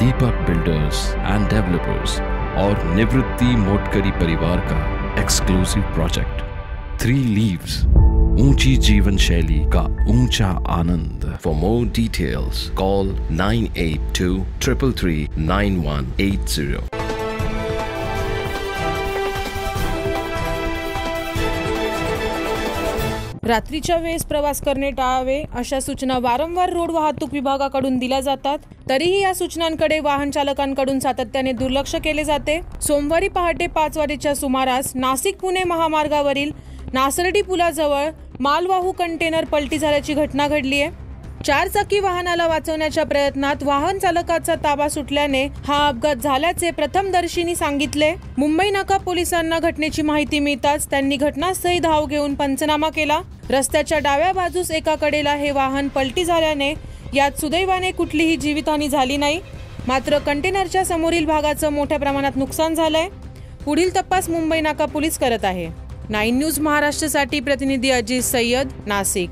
Deepak builders end developers और निवृत्ति मोटकरी परिवार का एक्सक्लूसिव प्रोजेक्ट 3 लीव्स, ऊंची जीवन शैली का ऊंचा आनंद। For more details call 9823339180। रात्रीच्या वेळेस प्रवास करणे टाळावे अशा सूचना वारंवार रोड वाहतूक विभागाकडून दिल्या जातात, तरीही या सूचनांकडे वाहन चालकांकडून सातत्याने दुर्लक्ष केले जाते। सोमवारी पहाटे 5 वाजेच्या सुमारास नाशिक पुणे महामार्गावरील नासर्डी पुलाजवळ मालवाहू कंटेनर पलटी झाल्याची घटना घडली आहे। 4 चाकी वाहनाला वाचवण्याच्या प्रयत्नात वाहन चालकाचा ताबा सुटल्याने हा अपघात झाल्याचे प्रथमदर्शींनी सांगितले। मुंबई नाका पोलिसांना घटनेची माहिती मिळताच त्यांनी घटनास्थळी धाव घेऊन पंचनामा केला। रस्त्याच्या डाव्या बाजूस एका कडेला हे वाहन पलटी झाल्याने यात सुदैवाने कुठलीही जीवितहानी झाली नाही, मात्र कंटेनरच्या समोरील भागाचं मोठ्या प्रमाणात नुकसान झालंय। पुढील तपास मुंबई नाका पोलीस करत आहे। 9 न्यूज महाराष्ट्रसाठी प्रतिनिधी अजीज सय्यद, नाशिक।